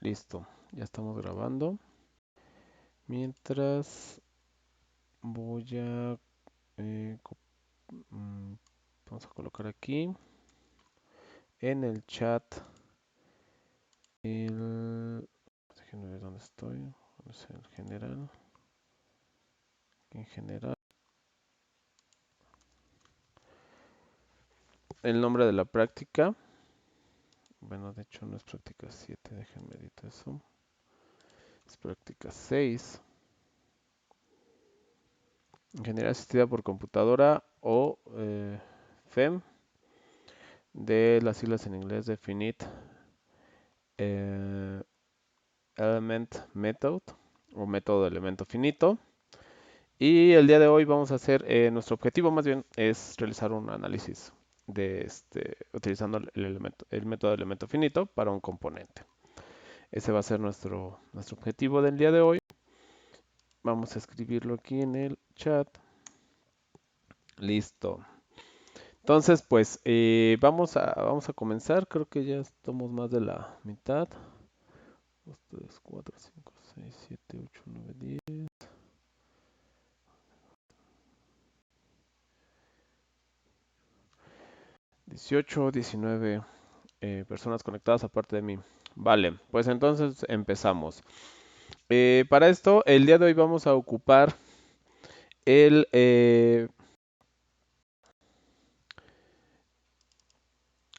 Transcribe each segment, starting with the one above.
Listo, ya estamos grabando. Mientras voy a... eh, co- mm, vamos a colocar aquí en el chat el... Déjenme ver dónde estoy. No sé, en general. En general. El nombre de la práctica. Bueno, de hecho no es práctica 7, déjenme editar eso. Es práctica 6. Ingeniería asistida por computadora o FEM, de las siglas en inglés de Finite eh, Element Method o método de elemento finito. Y el día de hoy vamos a hacer, nuestro objetivo más bien es realizar un análisis de utilizando el método de elemento finito para un componente. Ese va a ser nuestro objetivo del día de hoy. Vamos a escribirlo aquí en el chat. Listo. Entonces, pues vamos a comenzar. Creo que ya estamos más de la mitad. 2, 3, 4, 5, 6, 7, 8, 9, 10. 18, 19 personas conectadas aparte de mí. Vale, pues entonces empezamos. Para esto, el día de hoy vamos a ocupar el,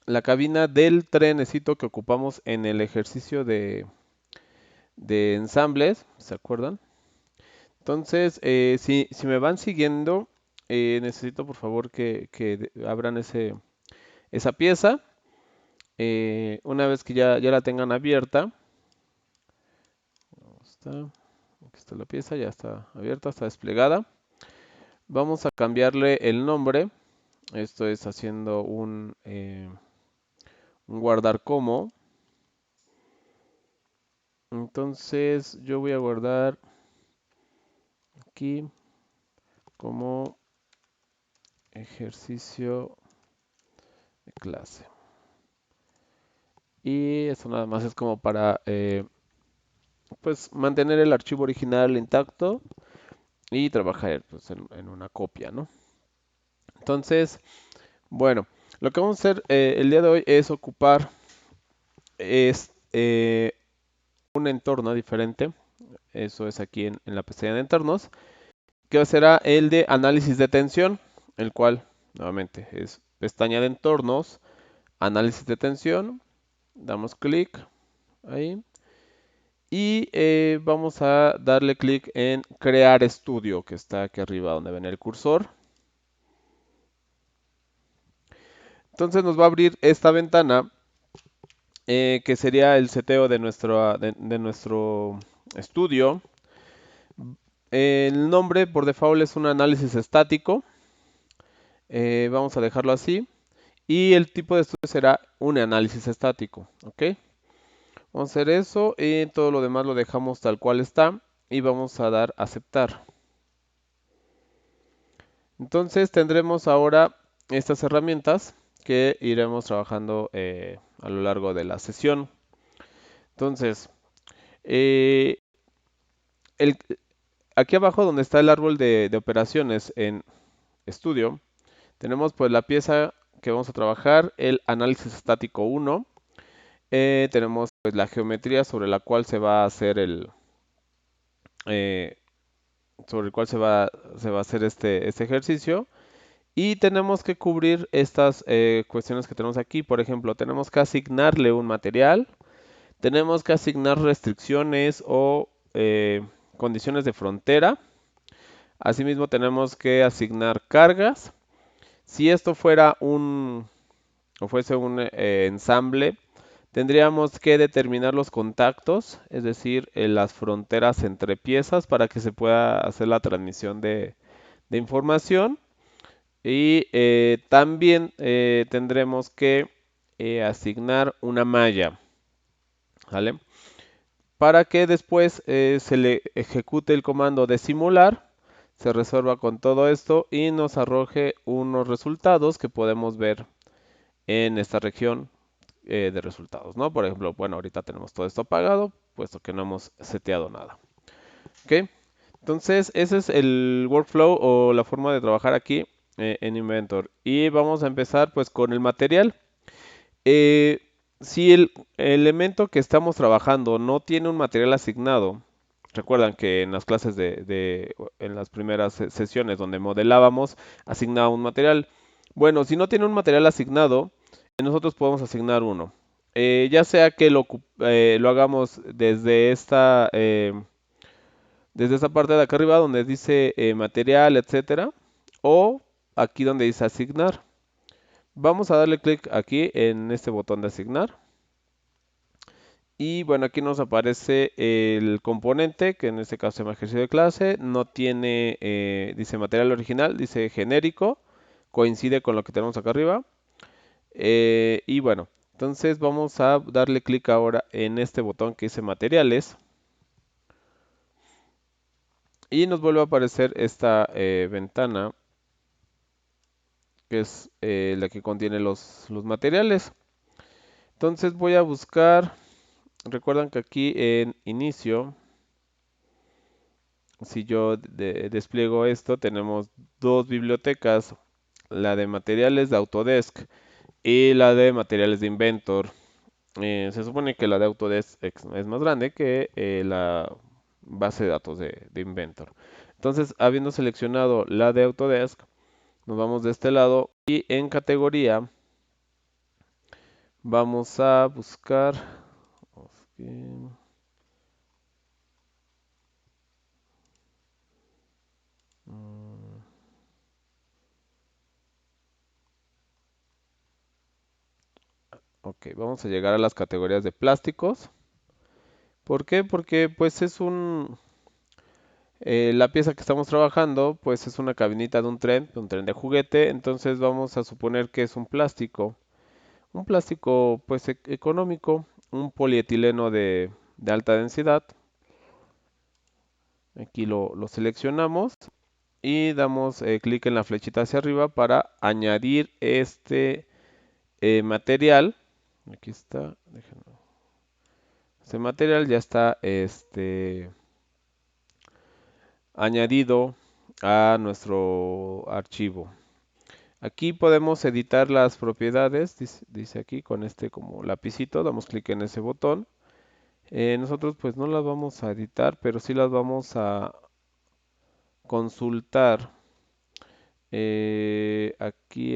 la cabina del trenecito que ocupamos en el ejercicio de ensambles, ¿se acuerdan? Entonces, si me van siguiendo, necesito por favor que abran esa pieza. Una vez que ya la tengan abierta, aquí está la pieza, ya está abierta, está desplegada. Vamos a cambiarle el nombre. Esto es haciendo un guardar como. Entonces yo voy a guardar aquí como ejercicio de clase. Y esto nada más es como para pues mantener el archivo original intacto y trabajar pues, en una copia, ¿no? Entonces, bueno, lo que vamos a hacer el día de hoy es ocupar un entorno diferente. Eso es aquí en la pestaña de entornos, que será el de análisis de tensión, el cual nuevamente es pestaña de entornos, análisis de tensión. Damos clic ahí y vamos a darle clic en crear estudio, que está aquí arriba donde ven el cursor. Entonces nos va a abrir esta ventana que sería el seteo de nuestro estudio. El nombre por default es un análisis estático. Vamos a dejarlo así. Y el tipo de estudio será un análisis estático. ¿Ok? Vamos a hacer eso y todo lo demás lo dejamos tal cual está. Y vamos a dar aceptar. Entonces tendremos ahora estas herramientas que iremos trabajando a lo largo de la sesión. Entonces, eh, el, aquí abajo donde está el árbol de operaciones en estudio, tenemos pues la pieza que vamos a trabajar, el análisis estático 1. Tenemos pues la geometría sobre la cual se va a hacer eh, sobre el cual se va a hacer este ejercicio. Y tenemos que cubrir estas cuestiones que tenemos aquí. Por ejemplo, tenemos que asignarle un material, tenemos que asignar restricciones o condiciones de frontera. Asimismo, tenemos que asignar cargas. Si esto fuera o fuese un ensamble, tendríamos que determinar los contactos, es decir, las fronteras entre piezas para que se pueda hacer la transmisión de información. Y también tendremos que asignar una malla, ¿vale? Para que después se le ejecute el comando de simular, se resuelva con todo esto y nos arroje unos resultados que podemos ver en esta región de resultados, ¿no? Por ejemplo, bueno, ahorita tenemos todo esto apagado, puesto que no hemos seteado nada. ¿Ok? Entonces, ese es el workflow o la forma de trabajar aquí en Inventor. Y vamos a empezar pues con el material. Eh, si el elemento que estamos trabajando no tiene un material asignado, recuerdan que en las clases en las primeras sesiones donde modelábamos, asignaba un material. Bueno, si no tiene un material asignado, nosotros podemos asignar uno. Ya sea que lo hagamos desde esta parte de acá arriba donde dice material, etcétera, o aquí donde dice asignar. Vamos a darle clic aquí en este botón de asignar. Y bueno, aquí nos aparece el componente, que en este caso se llama ejercicio de clase. No tiene, dice material original, dice genérico. Coincide con lo que tenemos acá arriba. Y bueno, entonces vamos a darle clic ahora en este botón que dice materiales. Y nos vuelve a aparecer esta ventana, que es la que contiene los materiales. Entonces voy a buscar, recuerdan que aquí en inicio, si yo despliego esto, tenemos dos bibliotecas, la de materiales de Autodesk y la de materiales de Inventor. Se supone que la de Autodesk es más grande que la base de datos de Inventor. Entonces, habiendo seleccionado la de Autodesk, nos vamos de este lado y en categoría vamos a buscar. Ok, mm, ok, vamos a llegar a las categorías de plásticos. ¿Por qué? Porque pues la pieza que estamos trabajando pues es una cabinita de un tren de juguete, entonces vamos a suponer que es un plástico pues económico, un polietileno de alta densidad. Aquí lo seleccionamos y damos clic en la flechita hacia arriba para añadir este material. Aquí está, déjenme. Este material ya está añadido a nuestro archivo. Aquí podemos editar las propiedades, dice aquí con este como lapicito, damos clic en ese botón. Nosotros pues no las vamos a editar, pero sí las vamos a consultar aquí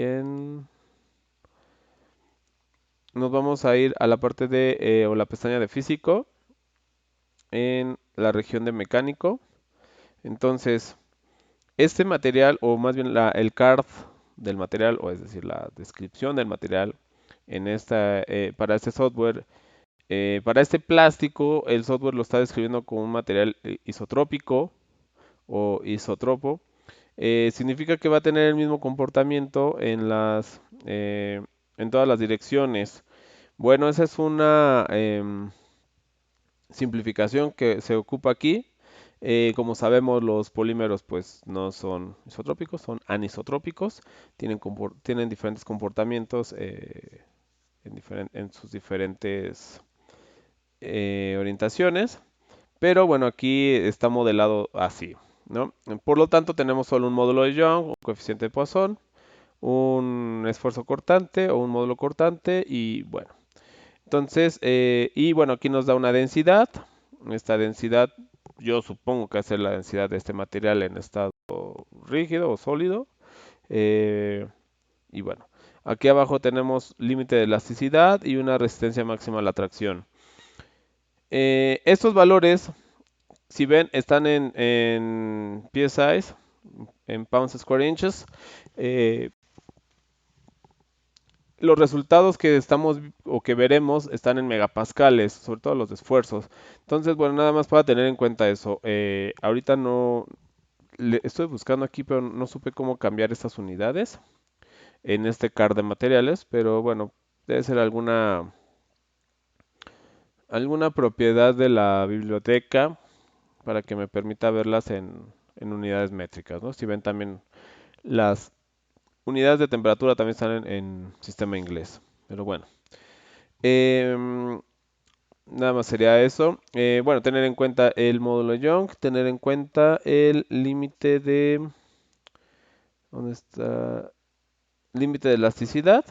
nos vamos a ir a la parte o la pestaña de físico en la región de mecánico. Entonces, este material, o más bien el card del material, o es decir, la descripción del material para este software, para este plástico, el software lo está describiendo como un material isotrópico o isotropo. Significa que va a tener el mismo comportamiento en todas las direcciones. Bueno, esa es una simplificación que se ocupa aquí. Como sabemos, los polímeros pues no son isotrópicos, son anisotrópicos. Tienen diferentes comportamientos en sus diferentes orientaciones. Pero bueno, aquí está modelado así, ¿no? Por lo tanto, tenemos solo un módulo de Young, un coeficiente de Poisson, un esfuerzo cortante o un módulo cortante y bueno. Entonces, y bueno, aquí nos da una densidad. Esta densidad, yo supongo que va a ser la densidad de este material en estado rígido o sólido. Eh, y bueno, aquí abajo tenemos límite de elasticidad y una resistencia máxima a la tracción. Estos valores, si ven, están en PSI, en pounds square inches. Eh, los resultados que estamos o que veremos están en megapascales, sobre todo los de esfuerzos. Entonces, bueno, nada más para tener en cuenta eso. Ahorita no estoy buscando aquí, pero no supe cómo cambiar estas unidades en este card de materiales, pero bueno, debe ser alguna propiedad de la biblioteca para que me permita verlas en unidades métricas, ¿no? Si ven también las unidades de temperatura también están en sistema inglés, pero bueno. Em, Nada más sería eso. Bueno, tener en cuenta el módulo Young, tener en cuenta el límite de... ¿Dónde está? Límite de elasticidad.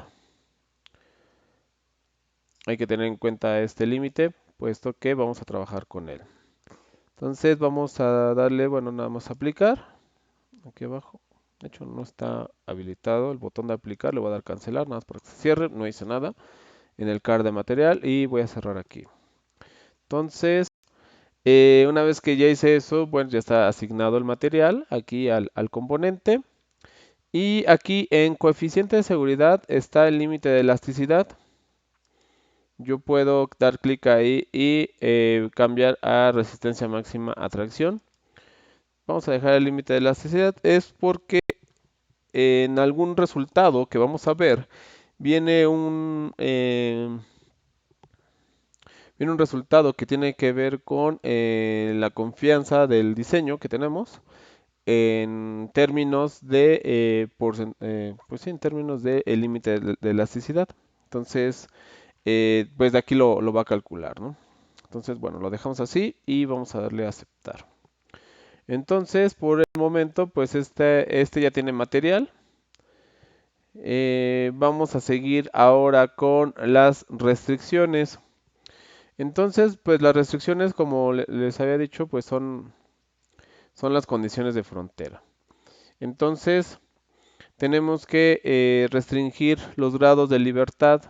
Hay que tener en cuenta este límite, puesto que vamos a trabajar con él. Entonces vamos a darle, bueno, nada más aplicar. Aquí abajo. De hecho, no está habilitado el botón de aplicar. Le voy a dar cancelar, nada más para que se cierre. No hice nada en el card de material y voy a cerrar aquí. Entonces, una vez que ya hice eso, bueno, ya está asignado el material aquí al componente. Y aquí en coeficiente de seguridad está el límite de elasticidad. Yo puedo dar clic ahí y cambiar a resistencia máxima a tracción. Vamos a dejar el límite de elasticidad. Es porque en algún resultado que vamos a ver viene viene un resultado que tiene que ver con la confianza del diseño que tenemos en términos de, pues sí, en términos de el límite de elasticidad. Entonces, pues de aquí lo va a calcular, ¿no? Entonces, bueno, lo dejamos así y vamos a darle a aceptar. Entonces, por el momento, pues este ya tiene material. Vamos a seguir ahora con las restricciones. Entonces, pues las restricciones, como les había dicho, pues son las condiciones de frontera. Entonces, tenemos que restringir los grados de libertad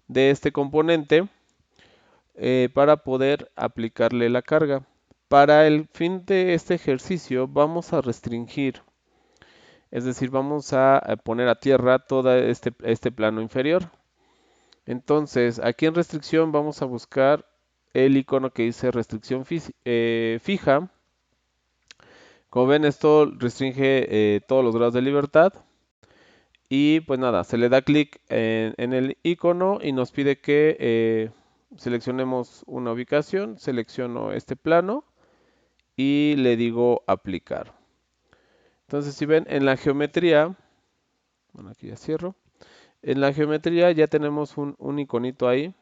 de este componente para poder aplicarle la carga. Para el fin de este ejercicio vamos a restringir, es decir, vamos a poner a tierra todo este plano inferior. Entonces, aquí en restricción vamos a buscar el icono que dice restricción fija. Como ven, esto restringe todos los grados de libertad. Y pues nada, se le da clic en el icono y nos pide que seleccionemos una ubicación. Selecciono este plano y le digo aplicar. Entonces, si ven en la geometría, bueno, aquí ya cierro. En la geometría ya tenemos un iconito ahí,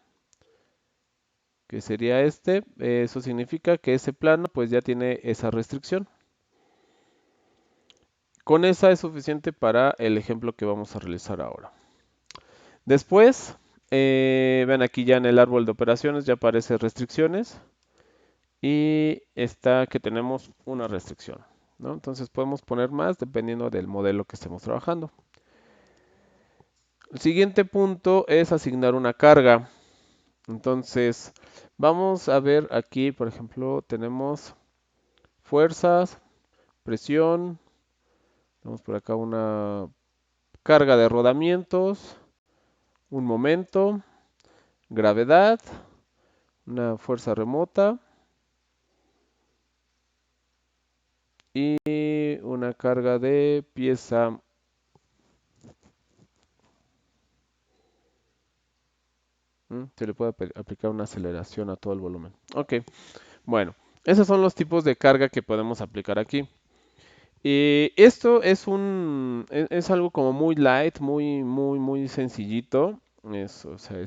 que sería este. Eso significa que ese plano pues ya tiene esa restricción. Con esa es suficiente para el ejemplo que vamos a realizar ahora. Después, ven aquí ya en el árbol de operaciones ya aparece restricciones y está que tenemos una restricción, ¿no? Entonces podemos poner más dependiendo del modelo que estemos trabajando. El siguiente punto es asignar una carga. Entonces, vamos a ver aquí, por ejemplo, tenemos fuerzas, presión, tenemos por acá una carga de rodamientos, un momento, gravedad, una fuerza remota y una carga de pieza. Se le puede aplicar una aceleración a todo el volumen. Ok, bueno, esos son los tipos de carga que podemos aplicar aquí. Esto es algo como muy light, muy sencillito. O sea,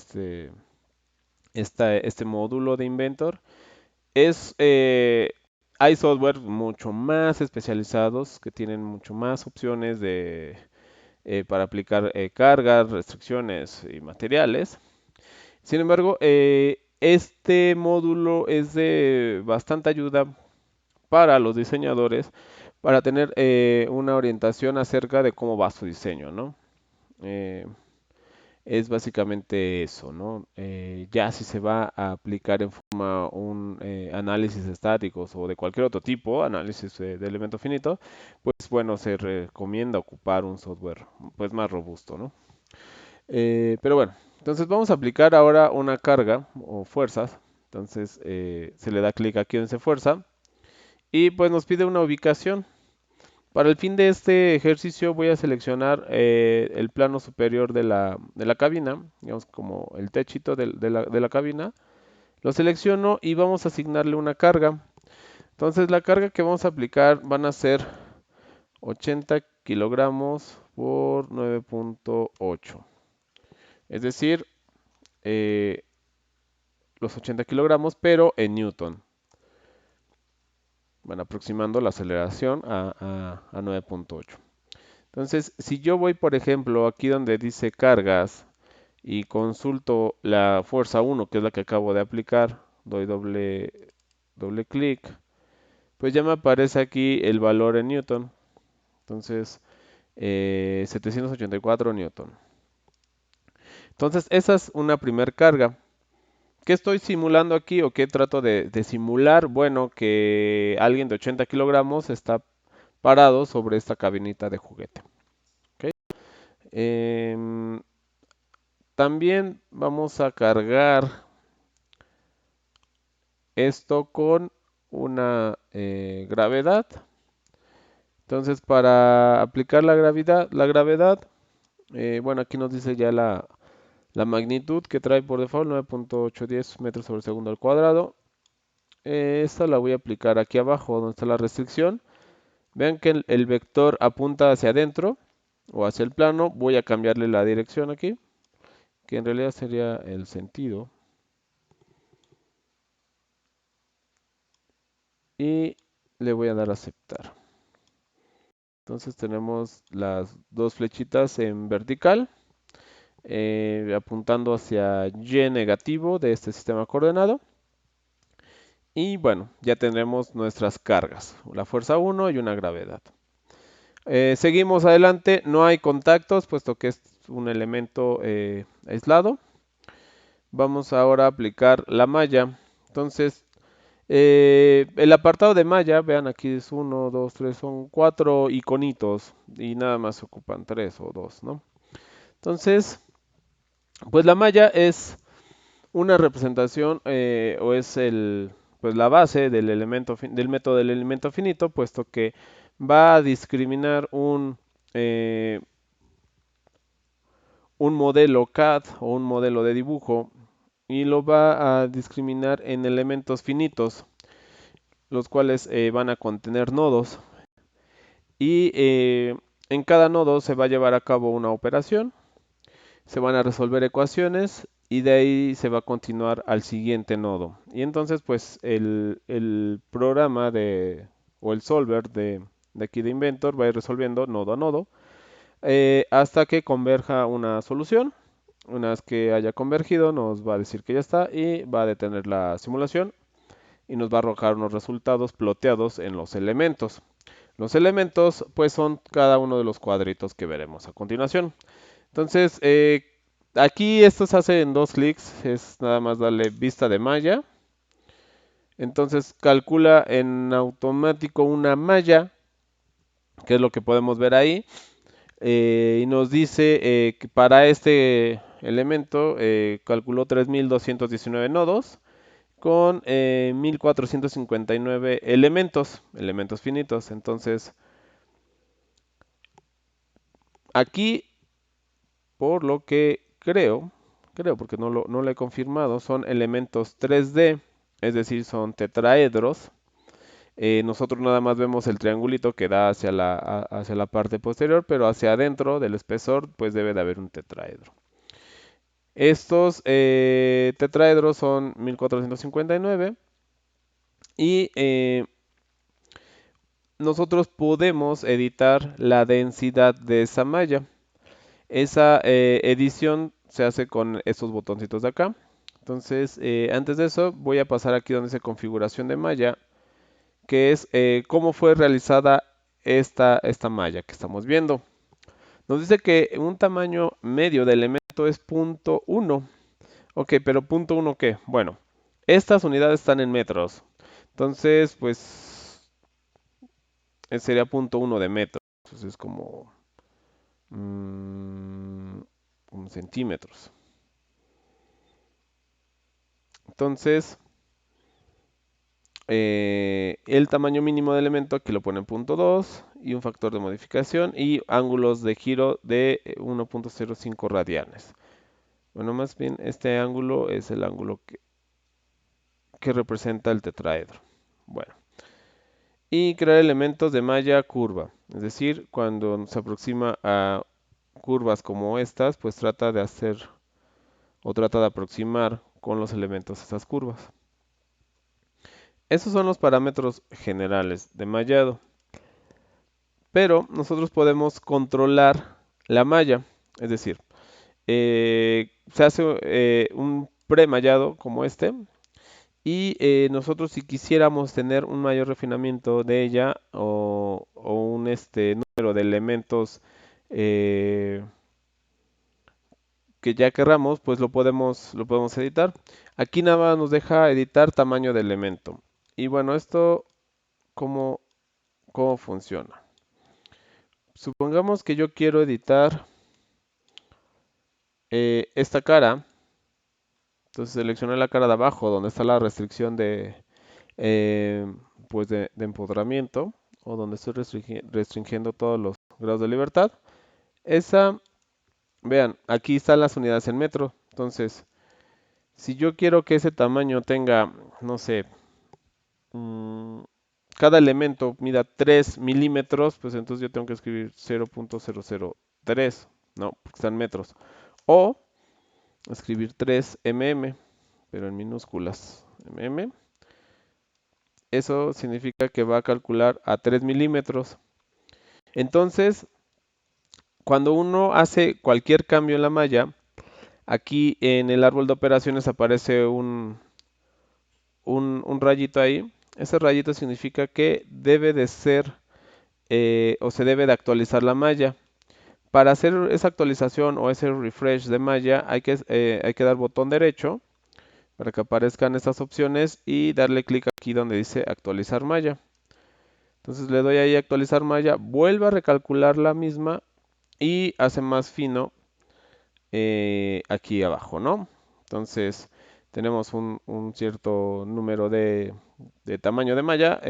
este módulo de Inventor. Es, hay software mucho más especializados que tienen mucho más opciones para aplicar cargas, restricciones y materiales. Sin embargo, este módulo es de bastante ayuda para los diseñadores para tener una orientación acerca de cómo va su diseño, ¿no? Eh, es básicamente eso, ¿no? Ya si se va a aplicar en forma un análisis estáticos o de cualquier otro tipo, análisis de elemento finito, pues bueno, se recomienda ocupar un software pues más robusto, ¿no? Pero bueno, entonces vamos a aplicar ahora una carga o fuerzas. Entonces se le da clic aquí donde dice fuerza y pues nos pide una ubicación. Para el fin de este ejercicio voy a seleccionar el plano superior de la cabina, digamos como el techito de la cabina. Lo selecciono y vamos a asignarle una carga. Entonces la carga que vamos a aplicar van a ser 80 kilogramos por 9.8. Es decir, eh, los 80 kilogramos, pero en newton. Van aproximando la aceleración a 9.8. Entonces, si yo voy, por ejemplo, aquí donde dice cargas y consulto la fuerza 1, que es la que acabo de aplicar, doy doble clic, pues ya me aparece aquí el valor en newton. Entonces, 784 newton. Entonces, esa es una primer carga. ¿Qué estoy simulando aquí o qué trato de simular? Bueno, que alguien de 80 kilogramos está parado sobre esta cabinita de juguete. ¿Ok? Em, También vamos a cargar esto con una gravedad. Entonces, para aplicar la gravedad, bueno, aquí nos dice ya la magnitud que trae por default, 9.810 metros sobre segundo al cuadrado. Esta la voy a aplicar aquí abajo, donde está la restricción. Vean que el vector apunta hacia adentro o hacia el plano. Voy a cambiarle la dirección aquí, que en realidad sería el sentido. Y le voy a dar a aceptar. Entonces tenemos las dos flechitas en vertical, apuntando hacia Y negativo de este sistema coordenado. Y bueno, ya tendremos nuestras cargas, la fuerza 1 y una gravedad. Seguimos adelante, no hay contactos, puesto que es un elemento aislado. Vamos ahora a aplicar la malla. Entonces, el apartado de malla, vean aquí es 1, 2, 3, son 4 iconitos y nada más ocupan 3 o 2, ¿no? Entonces, pues la malla es una representación o es pues la base del del método del elemento finito, puesto que va a discriminar eh, un modelo CAD o un modelo de dibujo y lo va a discriminar en elementos finitos, los cuales van a contener nodos y en cada nodo se va a llevar a cabo una operación, se van a resolver ecuaciones y de ahí se va a continuar al siguiente nodo. Y entonces pues el programa o el solver de aquí de Inventor va a ir resolviendo nodo a nodo hasta que converja una solución. Una vez que haya convergido, nos va a decir que ya está y va a detener la simulación y nos va a arrojar unos resultados ploteados en los elementos. Los elementos, pues, son cada uno de los cuadritos que veremos a continuación. Entonces, aquí esto se hace en dos clics, es nada más darle vista de malla. Entonces, calcula en automático una malla, que es lo que podemos ver ahí. Y nos dice que para este elemento calculó 3219 nodos con 1459 elementos finitos. Entonces, aquí, por lo que creo porque no lo he confirmado, son elementos 3D, es decir, son tetraedros. Nosotros nada más vemos el triangulito que da hacia la parte posterior, pero hacia adentro del espesor, pues debe de haber un tetraedro. Estos tetraedros son 1459 y nosotros podemos editar la densidad de esa malla. Esa edición se hace con estos botoncitos de acá. Entonces, antes de eso, voy a pasar aquí donde dice configuración de malla, que es cómo fue realizada esta malla que estamos viendo. Nos dice que un tamaño medio de elemento es 0.1. Ok, pero ¿0.1 qué? Bueno, estas unidades están en metros. Entonces, pues, sería 0.1 de metro. Entonces es mm, como centímetros. Entonces, el tamaño mínimo del elemento aquí lo pone en 0.2 y un factor de modificación y ángulos de giro de 1.05 radianes. Bueno, más bien este ángulo es el ángulo que representa el tetraedro. Bueno, y crear elementos de malla curva, es decir, cuando se aproxima a curvas como estas, pues trata de hacer o trata de aproximar con los elementos esas curvas. Esos son los parámetros generales de mallado. Pero nosotros podemos controlar la malla, es decir, se hace un premallado como este y nosotros si quisiéramos tener un mayor refinamiento de ella o un número de elementos eh, que ya querramos, pues lo podemos editar. Aquí nada más nos deja editar tamaño de elemento. Y bueno, esto, ¿cómo, cómo funciona? Supongamos que yo quiero editar esta cara. Entonces seleccioné la cara de abajo, donde está la restricción eh, de empoderamiento, o donde estoy restringiendo todos los grados de libertad. Esa, vean, aquí están las unidades en metro. Entonces, si yo quiero que ese tamaño tenga, no sé, mm, cada elemento mida 3 milímetros, pues entonces yo tengo que escribir 0.003, ¿no? Porque están metros. O escribir 3 mm, pero en minúsculas. Eso significa que va a calcular a 3 milímetros. Entonces, cuando uno hace cualquier cambio en la malla, aquí en el árbol de operaciones aparece un rayito ahí. Ese rayito significa que debe de ser o se debe de actualizar la malla. Para hacer esa actualización o ese refresh de malla hay que dar botón derecho para que aparezcan estas opciones y darle clic aquí donde dice actualizar malla. Entonces le doy ahí a actualizar malla, vuelve a recalcular la misma y hace más fino aquí abajo, ¿no? Entonces tenemos un cierto número de tamaño de malla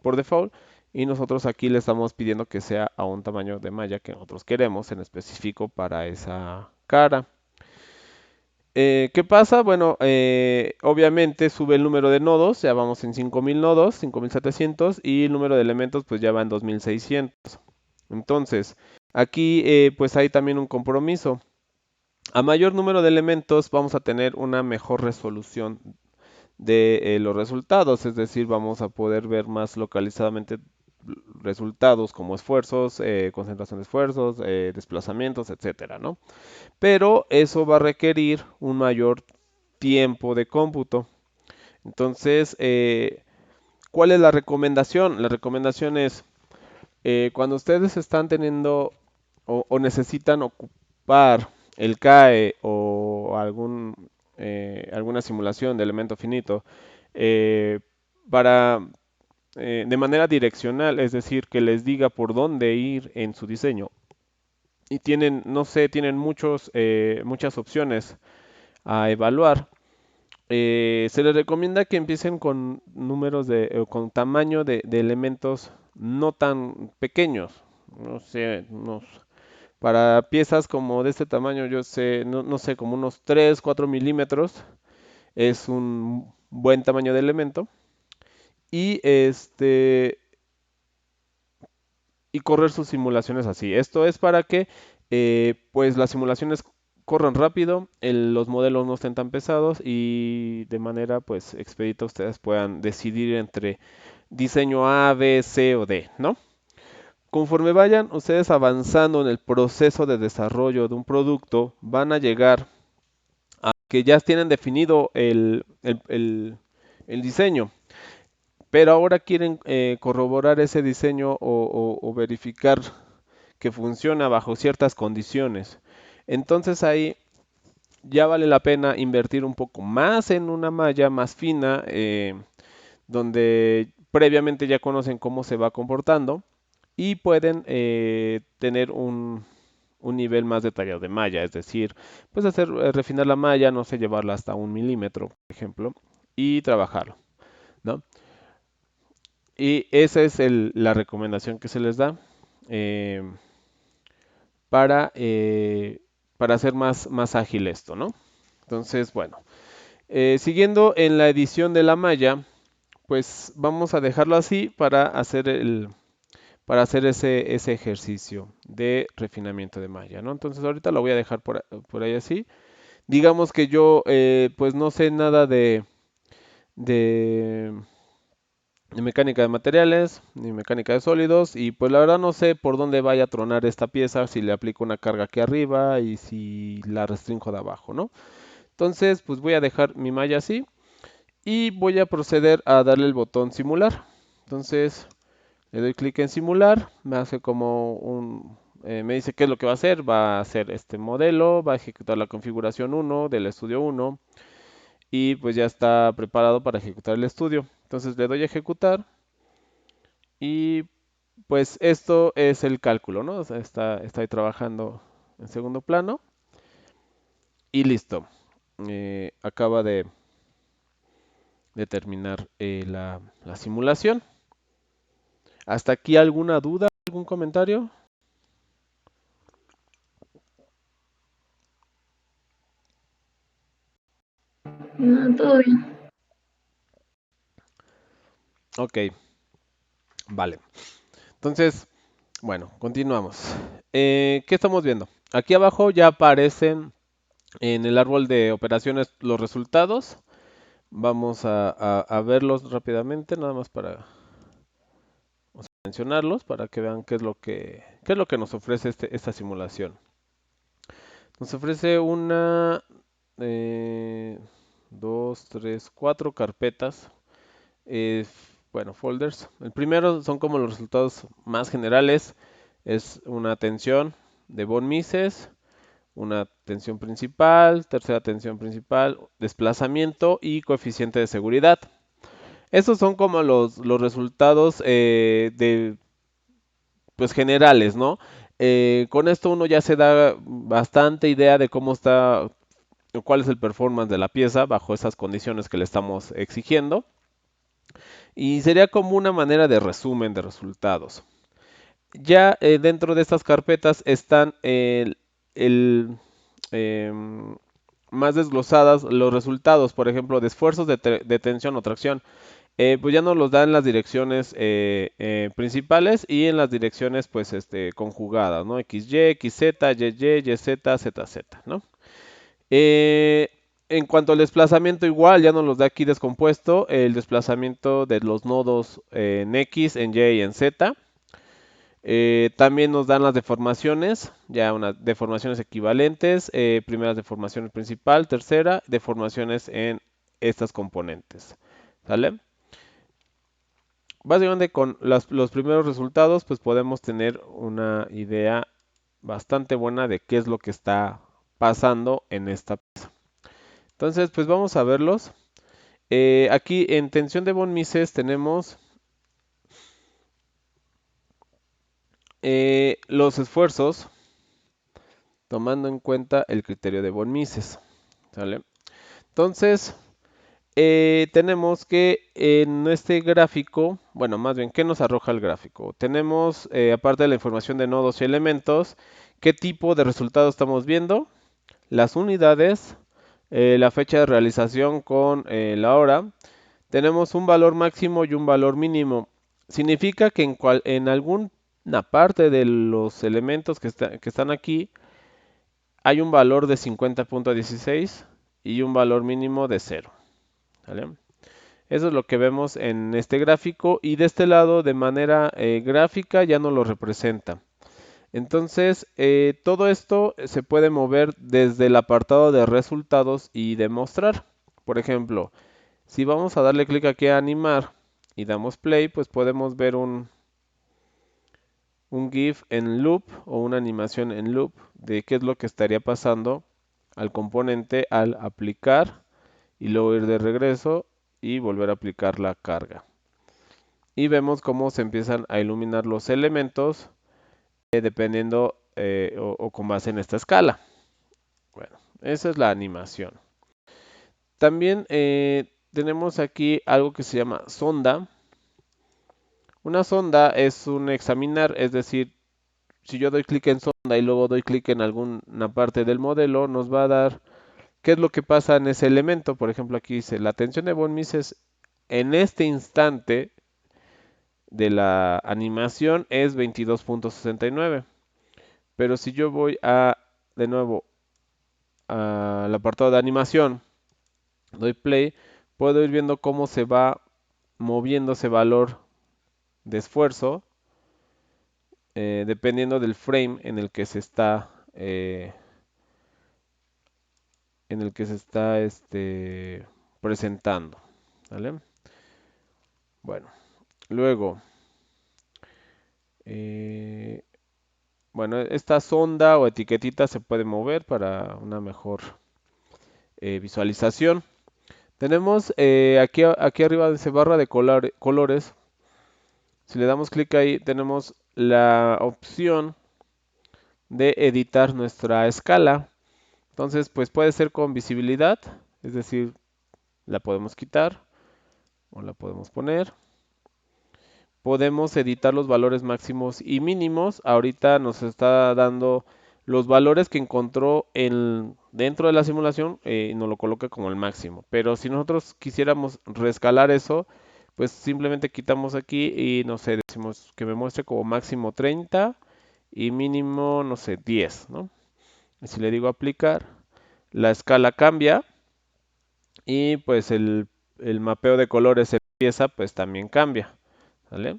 por default y nosotros aquí le estamos pidiendo que sea a un tamaño de malla que nosotros queremos en específico para esa cara. ¿Qué pasa? Bueno, obviamente sube el número de nodos, ya vamos en 5000 nodos, 5700 y el número de elementos pues ya va en 2600. Entonces, aquí pues hay también un compromiso. A mayor número de elementos vamos a tener una mejor resolución de los resultados, es decir, vamos a poder ver más localizadamente resultados como esfuerzos, concentración de esfuerzos, desplazamientos, etcétera, ¿no? Pero eso va a requerir un mayor tiempo de cómputo. Entonces, ¿cuál es la recomendación? La recomendación es, cuando ustedes están teniendo o necesitan ocupar el CAE o alguna simulación de elemento finito eh, para de manera direccional, es decir, que les diga por dónde ir en su diseño. Y tienen, no sé, tienen muchas opciones a evaluar. Se les recomienda que empiecen con con tamaño de elementos no tan pequeños. No sé, para piezas como de este tamaño, yo sé, no sé, como unos 3 4 milímetros es un buen tamaño de elemento. Y y correr sus simulaciones así. Esto es para que pues las simulaciones corran rápido, los modelos no estén tan pesados y de manera pues expedita ustedes puedan decidir entre diseño A, B, C o D, ¿no? Conforme vayan ustedes avanzando en el proceso de desarrollo de un producto, van a llegar a que ya tienen definido el diseño, pero ahora quieren corroborar ese diseño o verificar que funciona bajo ciertas condiciones. Entonces ahí ya vale la pena invertir un poco más en una malla más fina, donde previamente ya conocen cómo se va comportando y pueden tener un nivel más detallado de malla, es decir, pues refinar la malla, no sé, llevarla hasta 1 milímetro, por ejemplo, y trabajarlo, ¿no? Y esa es la recomendación que se les da. eh, para, eh, para hacer más ágil esto, ¿no? Entonces, bueno, siguiendo en la edición de la malla, pues vamos a dejarlo así para hacer ese ejercicio de refinamiento de malla, ¿no? Entonces ahorita lo voy a dejar por ahí así. Digamos que yo pues no sé nada de, de mecánica de materiales, ni mecánica de sólidos, y pues la verdad no sé por dónde vaya a tronar esta pieza, si le aplico una carga aquí arriba y si la restringo de abajo, ¿no? Entonces, pues voy a dejar mi malla así y voy a proceder a darle el botón simular. Entonces, le doy clic en simular, me hace como me dice qué es lo que va a hacer. Va a hacer este modelo, va a ejecutar la configuración 1 del estudio 1 y pues ya está preparado para ejecutar el estudio. Entonces le doy a ejecutar y pues esto es el cálculo, ¿no? O sea, está ahí trabajando en segundo plano y listo. Acaba de terminar la simulación. ¿Hasta aquí alguna duda, algún comentario? No, todo bien. Ok, vale. Entonces, bueno, continuamos. ¿Qué estamos viendo? Aquí abajo ya aparecen en el árbol de operaciones los resultados. Vamos a verlos rápidamente, nada más para mencionarlos, para que vean qué es lo que nos ofrece esta simulación. Nos ofrece eh, dos, tres, cuatro carpetas, eh, bueno, folders. El primero son como los resultados más generales. Es una tensión de von Mises, una tensión principal, tercera tensión principal, desplazamiento y coeficiente de seguridad. Esos son como los resultados pues generales, ¿no? Con esto uno ya se da bastante idea de cómo está, o cuál es el performance de la pieza bajo esas condiciones que le estamos exigiendo. Y sería como una manera de resumen de resultados. Ya dentro de estas carpetas están el, em, más desglosadas los resultados, por ejemplo, de esfuerzos de tensión o tracción. Pues ya nos los dan en las direcciones principales y en las direcciones pues conjugadas, ¿no? XY, XZ, YY, YZ, ZZ, ¿no? Eh, en cuanto al desplazamiento, igual ya nos los da aquí descompuesto el desplazamiento de los nodos en X, en Y y en Z. También nos dan las deformaciones, ya unas deformaciones equivalentes, primeras deformaciones principal, tercera, deformaciones en estas componentes. ¿Sale? Básicamente con los primeros resultados, pues podemos tener una idea bastante buena de qué es lo que está pasando en esta pieza. Entonces, pues vamos a verlos. Aquí en tensión de von Mises tenemos los esfuerzos tomando en cuenta el criterio de von Mises. ¿Sale? Entonces, tenemos que en este gráfico, bueno, más bien, ¿qué nos arroja el gráfico? Tenemos, aparte de la información de nodos y elementos, qué tipo de resultado estamos viendo, las unidades, la fecha de realización con la hora. Tenemos un valor máximo y un valor mínimo. Significa que en alguna parte de los elementos que están aquí hay un valor de 50.16 y un valor mínimo de 0. ¿Vale? Eso es lo que vemos en este gráfico y de este lado de manera gráfica ya no lo representa. Entonces, todo esto se puede mover desde el apartado de resultados y demostrar. Por ejemplo, si vamos a darle clic aquí a animar y damos play, pues podemos ver un GIF en loop o una animación en loop de qué es lo que estaría pasando al componente al aplicar y luego ir de regreso y volver a aplicar la carga. Y vemos cómo se empiezan a iluminar los elementos dependiendo o con base en esta escala. Bueno, esa es la animación. También tenemos aquí algo que se llama sonda. Una sonda es un examinar, es decir, si yo doy clic en sonda y luego doy clic en alguna parte del modelo, nos va a dar qué es lo que pasa en ese elemento. Por ejemplo, aquí dice, la tensión de von Mises en este instante de la animación es 22.69. Pero si yo voy a, de nuevo, al apartado de animación, doy play, puedo ir viendo cómo se va moviendo ese valor de esfuerzo dependiendo del frame en el que se está presentando. ¿Vale? Bueno, luego, eh, bueno, esta sonda o etiquetita se puede mover para una mejor visualización. Tenemos aquí arriba dice barra de colores. Si le damos clic ahí, tenemos la opción de editar nuestra escala. Entonces, pues puede ser con visibilidad, es decir, la podemos quitar o la podemos poner. Podemos editar los valores máximos y mínimos. Ahorita nos está dando los valores que encontró dentro de la simulación y nos lo coloca como el máximo. Pero si nosotros quisiéramos reescalar eso, pues simplemente quitamos aquí y no sé, decimos que me muestre como máximo 30 y mínimo, no sé, 10, ¿no? Y si le digo aplicar, la escala cambia y pues el mapeo de colores en pieza pues también cambia, ¿vale?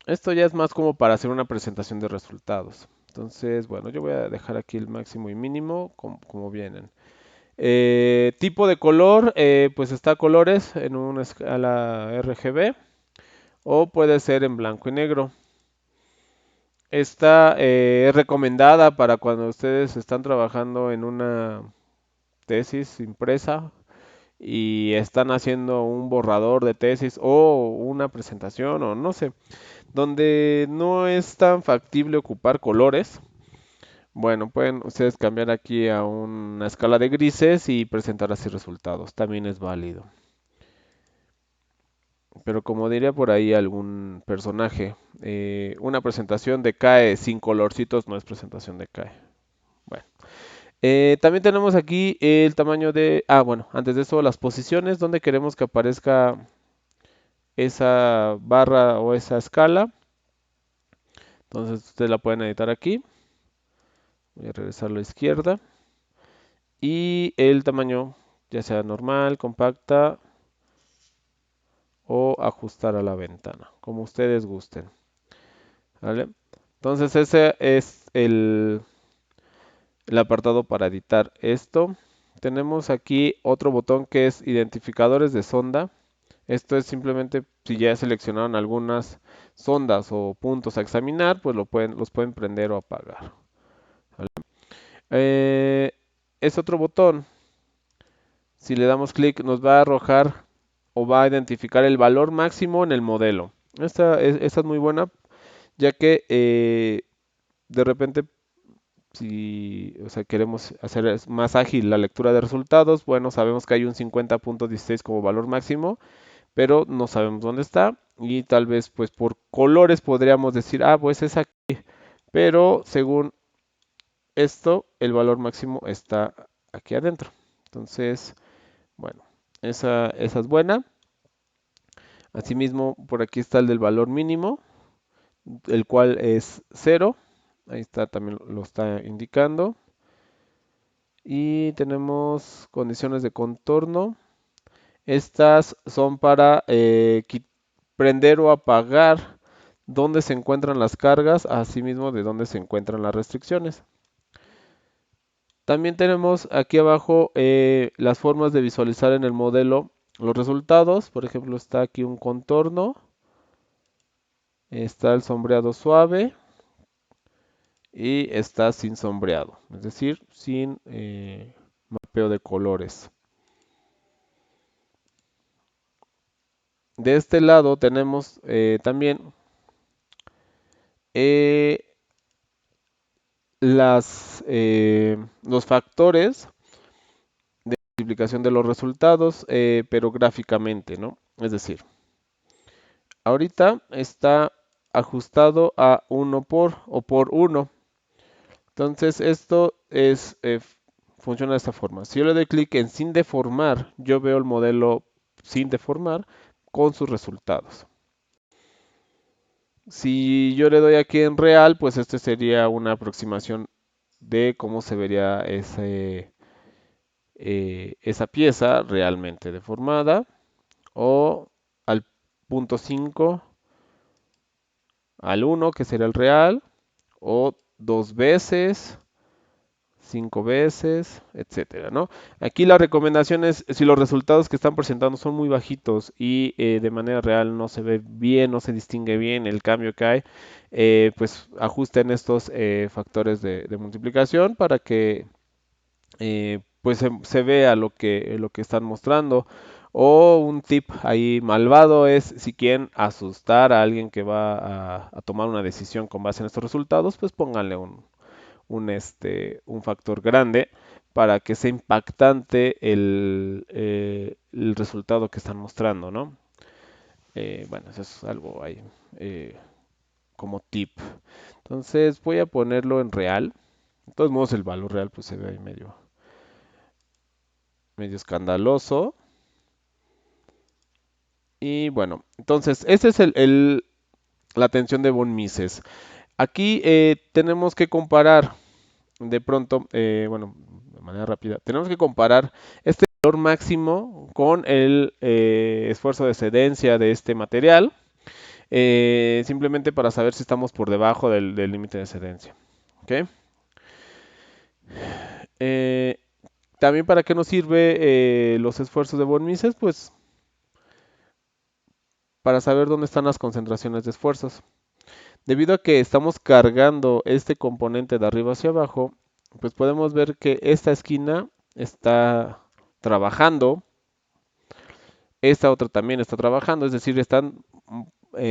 Esto ya es más como para hacer una presentación de resultados. Entonces, bueno, yo voy a dejar aquí el máximo y mínimo como vienen. Tipo de color, pues está colores en una escala RGB o puede ser en blanco y negro. Esta es recomendada para cuando ustedes están trabajando en una tesis impresa y están haciendo un borrador de tesis o una presentación o no sé, donde no es tan factible ocupar colores. Bueno, pueden ustedes cambiar aquí a una escala de grises y presentar así resultados. También es válido. Pero como diría por ahí algún personaje, una presentación de CAE sin colorcitos no es presentación de CAE. Bueno, también tenemos aquí el tamaño de... Ah, bueno, antes de eso las posiciones donde queremos que aparezca esa barra o esa escala. Entonces ustedes la pueden editar aquí. Voy a regresar a la izquierda. Y el tamaño, ya sea normal, compacta o ajustar a la ventana, como ustedes gusten. ¿Vale? Entonces ese es el apartado para editar esto. Tenemos aquí otro botón que es identificadores de sonda. Esto es simplemente si ya seleccionaron algunas sondas o puntos a examinar, pues los pueden prender o apagar. ¿Vale? Eh, es otro botón. Si le damos clic nos va a arrojar o va a identificar el valor máximo en el modelo. Esta es muy buena, ya que de repente si o sea, queremos hacer más ágil la lectura de resultados, bueno, sabemos que hay un 50.16 como valor máximo, pero no sabemos dónde está y tal vez pues por colores podríamos decir, ah, pues es aquí, pero según esto, el valor máximo está aquí adentro. Entonces, bueno, esa es buena. Asimismo, por aquí está el del valor mínimo, el cual es cero. Ahí está, también lo está indicando. Y tenemos condiciones de contorno. Estas son para prender o apagar dónde se encuentran las cargas, asimismo de dónde se encuentran las restricciones. También tenemos aquí abajo las formas de visualizar en el modelo los resultados. Por ejemplo, está aquí un contorno, está el sombreado suave y está sin sombreado, es decir, sin mapeo de colores. De este lado tenemos también eh, los factores de multiplicación de los resultados, pero gráficamente, ¿no? Es decir, ahorita está ajustado a uno por o por uno. Entonces esto funciona de esta forma. Si yo le doy clic en sin deformar, yo veo el modelo sin deformar con sus resultados. Si yo le doy aquí en real, pues este sería una aproximación de cómo se vería esa pieza realmente deformada, o al punto 5 al 1 que sería el real, o dos veces, cinco veces, etcétera, ¿no? Aquí la recomendación es, si los resultados que están presentando son muy bajitos y de manera real no se ve bien, no se distingue bien el cambio que hay, pues ajusten estos factores de multiplicación para que pues se vea lo que están mostrando. O un tip ahí malvado es, si quieren asustar a alguien que va a tomar una decisión con base en estos resultados, pues pónganle un factor grande para que sea impactante el resultado que están mostrando, ¿no? Bueno, eso es algo ahí eh, como tip. Entonces voy a ponerlo en real. De todos modos, el valor real pues se ve ahí medio escandaloso. Y bueno, entonces, esta es la tensión de von Mises. Aquí tenemos que comparar, de pronto, bueno, de manera rápida, tenemos que comparar este valor máximo con el esfuerzo de cedencia de este material, simplemente para saber si estamos por debajo del límite de cedencia. ¿Ok? Eh, También para qué nos sirve los esfuerzos de von Mises, pues para saber dónde están las concentraciones de esfuerzos. Debido a que estamos cargando este componente de arriba hacia abajo, pues podemos ver que esta esquina está trabajando, esta otra también está trabajando, es decir, están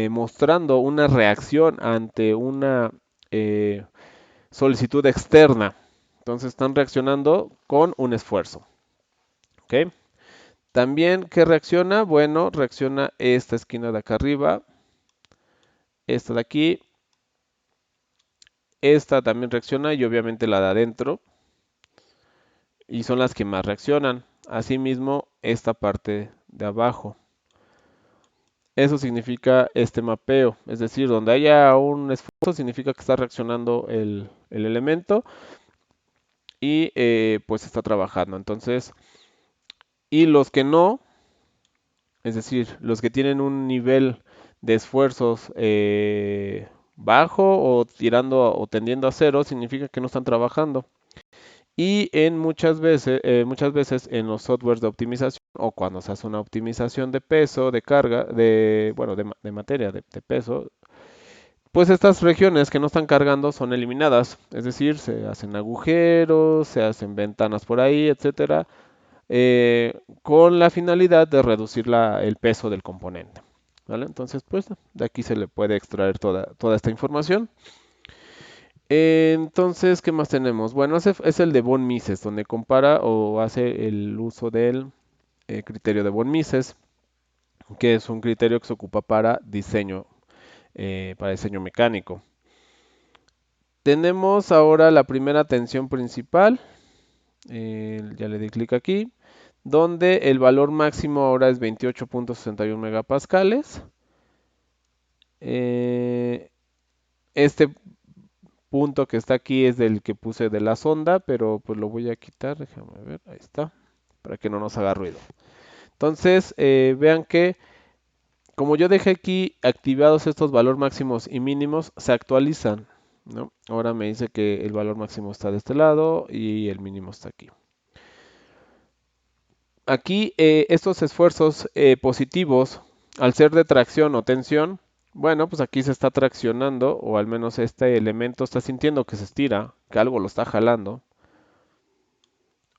mostrando una reacción ante una eh, solicitud externa. Entonces están reaccionando con un esfuerzo. ¿Ok? También, ¿qué reacciona? Bueno, reacciona esta esquina de acá arriba, esta de aquí, esta también reacciona y obviamente la de adentro. Y son las que más reaccionan. Asimismo, esta parte de abajo. Eso significa este mapeo, es decir, donde haya un esfuerzo significa que está reaccionando el elemento y pues está trabajando. Entonces, y los que no, es decir, los que tienen un nivel de esfuerzos bajo o tirando o tendiendo a cero, significa que no están trabajando. Y en muchas veces en los softwares de optimización o cuando se hace una optimización de peso, de carga, bueno, de materia, de peso, pues estas regiones que no están cargando son eliminadas. Es decir, se hacen agujeros, se hacen ventanas por ahí, etcétera, con la finalidad de reducir el peso del componente. ¿Vale? Entonces, pues de aquí se le puede extraer toda esta información. Entonces, ¿qué más tenemos? Bueno, ese es el de von Mises, donde compara o hace el uso del criterio de von Mises, que es un criterio que se ocupa para diseño mecánico. Tenemos ahora la primera tensión principal, ya le di clic aquí, donde el valor máximo ahora es 28.61 megapascales. Este punto que está aquí es del que puse de la sonda, pero pues lo voy a quitar, déjame ver, ahí está, para que no nos haga ruido. Entonces, vean que como yo dejé aquí activados estos valores máximos y mínimos, se actualizan, ¿no? Ahora me dice que el valor máximo está de este lado y el mínimo está aquí. Aquí estos esfuerzos positivos, al ser de tracción o tensión, bueno, pues aquí se está traccionando, o al menos este elemento está sintiendo que se estira, que algo lo está jalando,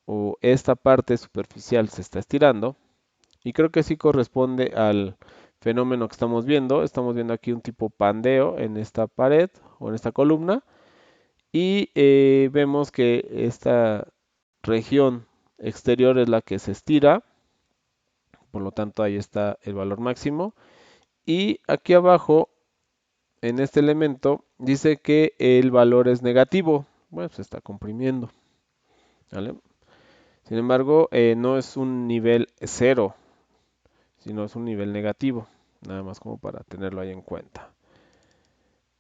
o esta parte superficial se está estirando, y creo que sí corresponde al fenómeno que estamos viendo. Estamos viendo aquí un tipo pandeo en esta pared o en esta columna, y vemos que esta región exterior es la que se estira, por lo tanto ahí está el valor máximo. Y aquí abajo, en este elemento, dice que el valor es negativo. Bueno, se está comprimiendo, ¿vale? Sin embargo, no es un nivel cero, sino es un nivel negativo. Nada más como para tenerlo ahí en cuenta.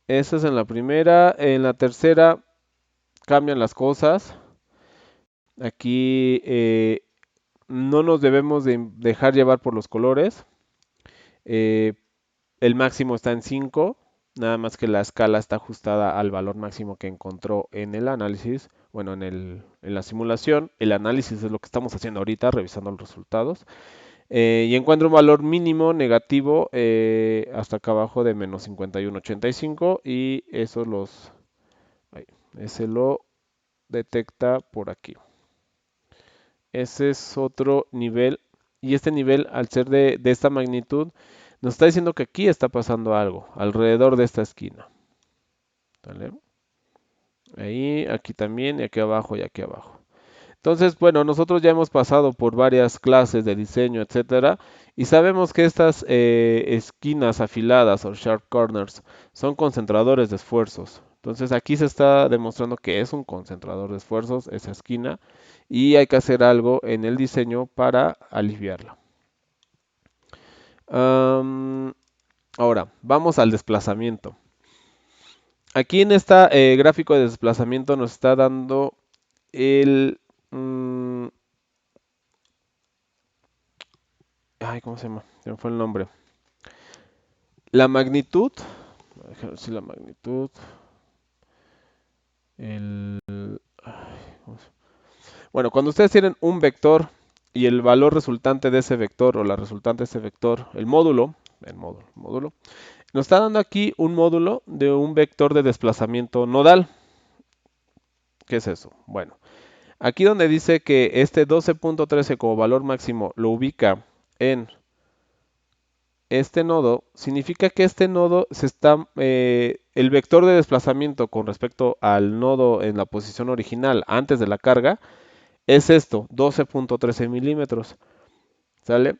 Esa es en la primera. En la tercera cambian las cosas. Aquí no nos debemos de dejar llevar por los colores. Eh, el máximo está en 5, nada más que la escala está ajustada al valor máximo que encontró en el análisis, bueno, en la simulación. El análisis es lo que estamos haciendo ahorita, revisando los resultados. Y encuentra un valor mínimo negativo hasta acá abajo de menos 51,85 y eso ay, ese lo detecta por aquí. Ese es otro nivel y este nivel al ser de esta magnitud nos está diciendo que aquí está pasando algo alrededor de esta esquina. ¿Vale? Ahí, aquí también y aquí abajo y aquí abajo. Entonces, bueno, nosotros ya hemos pasado por varias clases de diseño, etcétera, y sabemos que estas esquinas afiladas o sharp corners son concentradores de esfuerzos. Entonces, aquí se está demostrando que es un concentrador de esfuerzos esa esquina y hay que hacer algo en el diseño para aliviarla. Am, Ahora, vamos al desplazamiento. Aquí en este gráfico de desplazamiento nos está dando el... mm, ay, ¿cómo se llama? Se me fue el nombre. La magnitud, déjame ver si la magnitud, el... ay, bueno, cuando ustedes tienen un vector y el valor resultante de ese vector o la resultante de ese vector, el módulo, nos está dando aquí un módulo de un vector de desplazamiento nodal. ¿Qué es eso? Bueno, aquí donde dice que este 12.13 como valor máximo lo ubica en este nodo, significa que este nodo el vector de desplazamiento con respecto al nodo en la posición original antes de la carga es esto, 12.13 milímetros, ¿sale?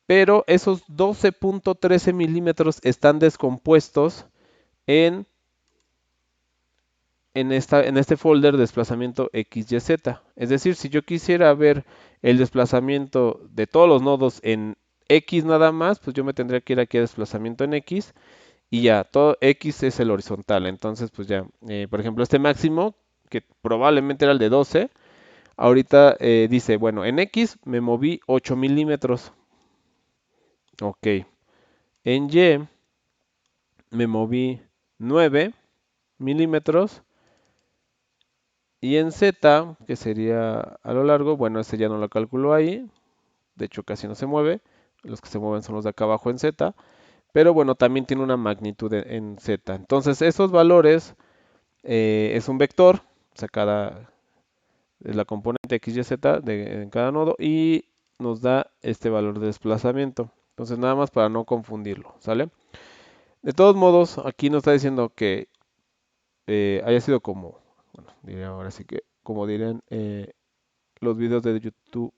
Pero esos 12.13 milímetros están descompuestos en, en este folder de desplazamiento XYZ. Es decir, si yo quisiera ver el desplazamiento de todos los nodos en X nada más, pues yo me tendría que ir aquí a desplazamiento en X. Y ya, todo X es el horizontal. Entonces, pues ya, por ejemplo, este máximo, que probablemente era el de 12, ahorita dice, bueno, en X me moví 8 milímetros. Ok. En Y me moví 9 milímetros. Y en Z, que sería a lo largo, bueno, este ya no lo calculo ahí. De hecho, casi no se mueve. Los que se mueven son los de acá abajo en Z. Pero bueno, también tiene una magnitud en Z. Entonces, esos valores es un vector. O sea, es la componente x, y, z en cada nodo y nos da este valor de desplazamiento. Entonces nada más para no confundirlo, ¿sale? De todos modos, aquí nos está diciendo que haya sido como, bueno, diría ahora sí que, como dirían los videos de YouTube,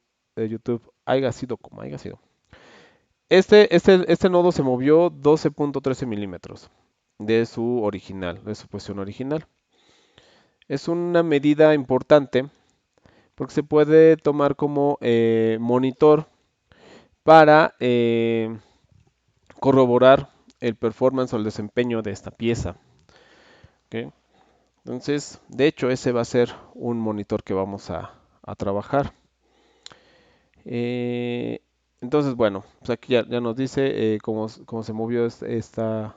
haya sido como haya sido. Este nodo se movió 12.13 milímetros de su original, de su posición original. Es una medida importante porque se puede tomar como monitor para corroborar el performance o el desempeño de esta pieza. ¿Ok? Entonces, de hecho, ese va a ser un monitor que vamos a trabajar. Eh, entonces, bueno, pues aquí ya nos dice cómo se movió esta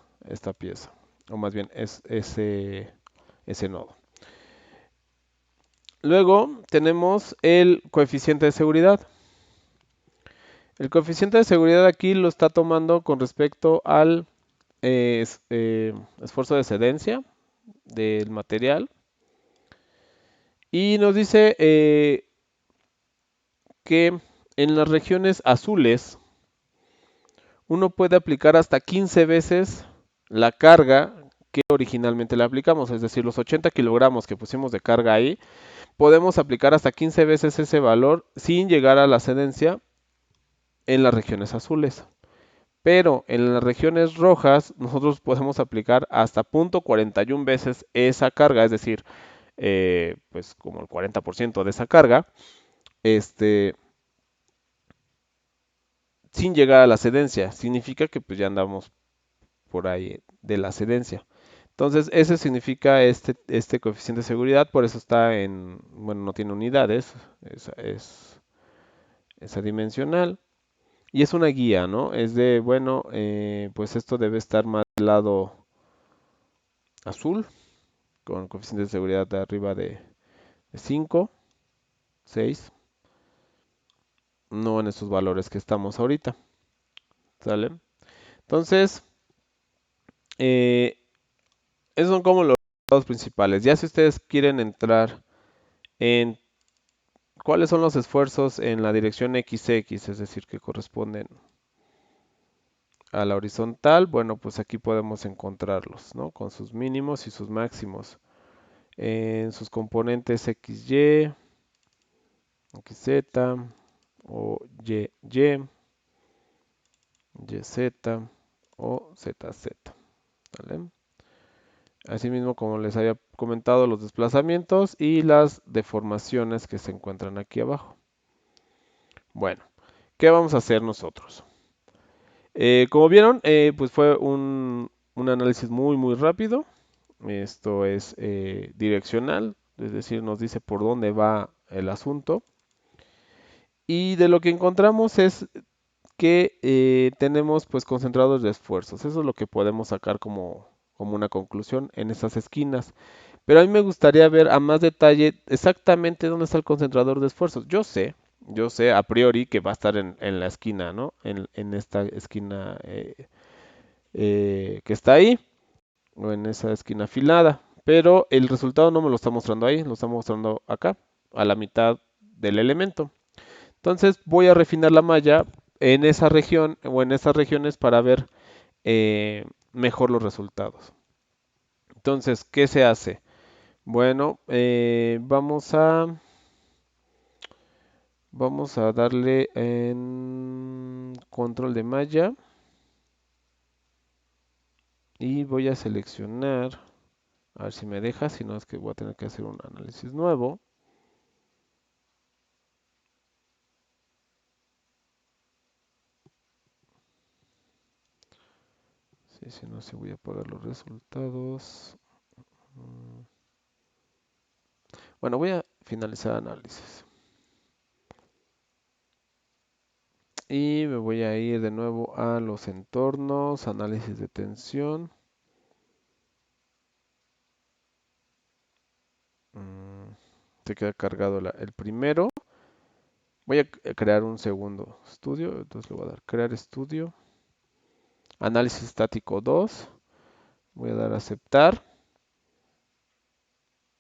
pieza, o más bien es ese nodo. Luego tenemos el coeficiente de seguridad. El coeficiente de seguridad aquí lo está tomando con respecto al esfuerzo de excedencia del material. Y nos dice que en las regiones azules uno puede aplicar hasta 15 veces la carga que originalmente le aplicamos, es decir, los 80 kilogramos que pusimos de carga ahí, podemos aplicar hasta 15 veces ese valor sin llegar a la excedencia en las regiones azules. Pero en las regiones rojas nosotros podemos aplicar hasta 0.41 veces esa carga, es decir, pues como el 40% de esa carga, este, sin llegar a la cedencia. Significa que pues ya andamos por ahí de la cedencia. Entonces, ese significa este coeficiente de seguridad, por eso está bueno, no tiene unidades, es adimensional. Y es una guía, ¿no? Es de, bueno, pues esto debe estar más del lado azul, con coeficiente de seguridad de arriba de 5, 6, no en estos valores que estamos ahorita, ¿sale? Entonces, eh, esos son como los resultados principales. Ya si ustedes quieren entrar en cuáles son los esfuerzos en la dirección XX, es decir, que corresponden a la horizontal, bueno, pues aquí podemos encontrarlos, ¿no? Con sus mínimos y sus máximos. En sus componentes XY, XZ o YY, YZ o ZZ, ¿vale? Asimismo, como les había comentado, los desplazamientos y las deformaciones que se encuentran aquí abajo. Bueno, ¿qué vamos a hacer nosotros? Como vieron, pues fue un análisis muy rápido. Esto es direccional, es decir, nos dice por dónde va el asunto. Y de lo que encontramos es que tenemos pues concentrados de esfuerzos. Eso es lo que podemos sacar como una conclusión en estas esquinas. Pero a mí me gustaría ver a más detalle exactamente dónde está el concentrador de esfuerzos. Yo sé a priori que va a estar en la esquina, ¿no? En esta esquina que está ahí, o en esa esquina afilada. Pero el resultado no me lo está mostrando ahí, lo está mostrando acá, a la mitad del elemento. Entonces voy a refinar la malla en esa región o en esas regiones para ver mejor los resultados. Entonces, ¿qué se hace? Bueno, vamos a darle en control de malla y voy a seleccionar, a ver si me deja, si no es que voy a tener que hacer un análisis nuevo. Sí, si no, se voy a apagar los resultados. Mm, Bueno, voy a finalizar análisis. Y me voy a ir de nuevo a los entornos, análisis de tensión. Mm, Se queda cargado el primero. Voy a crear un segundo estudio, entonces le voy a dar crear estudio. Análisis estático 2. Voy a dar a aceptar.